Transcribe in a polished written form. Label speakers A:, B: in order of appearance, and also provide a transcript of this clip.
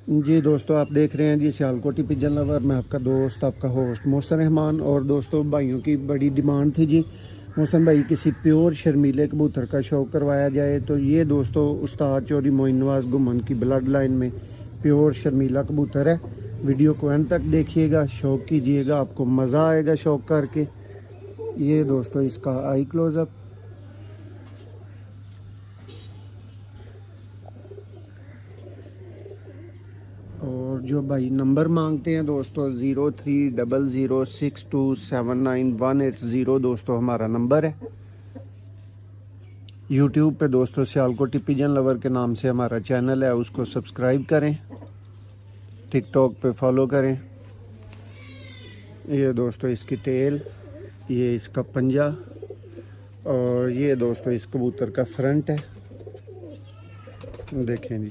A: जी दोस्तों, आप देख रहे हैं जी सियालकोटी पिजन लवर। मैं आपका दोस्त, आपका होस्ट मोहसन रहमान। और दोस्तों, भाइयों की बड़ी डिमांड थी जी मोहसन भाई किसी प्योर शर्मीले कबूतर का शौक़ करवाया जाए। तो ये दोस्तों उस्ताद चौधरी मोइन नवाज गुमन की ब्लड लाइन में प्योर शर्मीला कबूतर है। वीडियो को एंड तक देखिएगा, शौक़ कीजिएगा, आपको मज़ा आएगा शौक़ करके। ये दोस्तों इसका आई क्लोज़अप। और जो भाई नंबर मांगते हैं दोस्तों 030062798180 दोस्तों हमारा नंबर है। यूट्यूब पे दोस्तों सियालकोटी पिजन लवर के नाम से हमारा चैनल है, उसको सब्सक्राइब करें। टिकटॉक पे फॉलो करें। ये दोस्तों इसकी टेल, ये इसका पंजा, और ये दोस्तों इस कबूतर का फ्रंट है। देखें जी।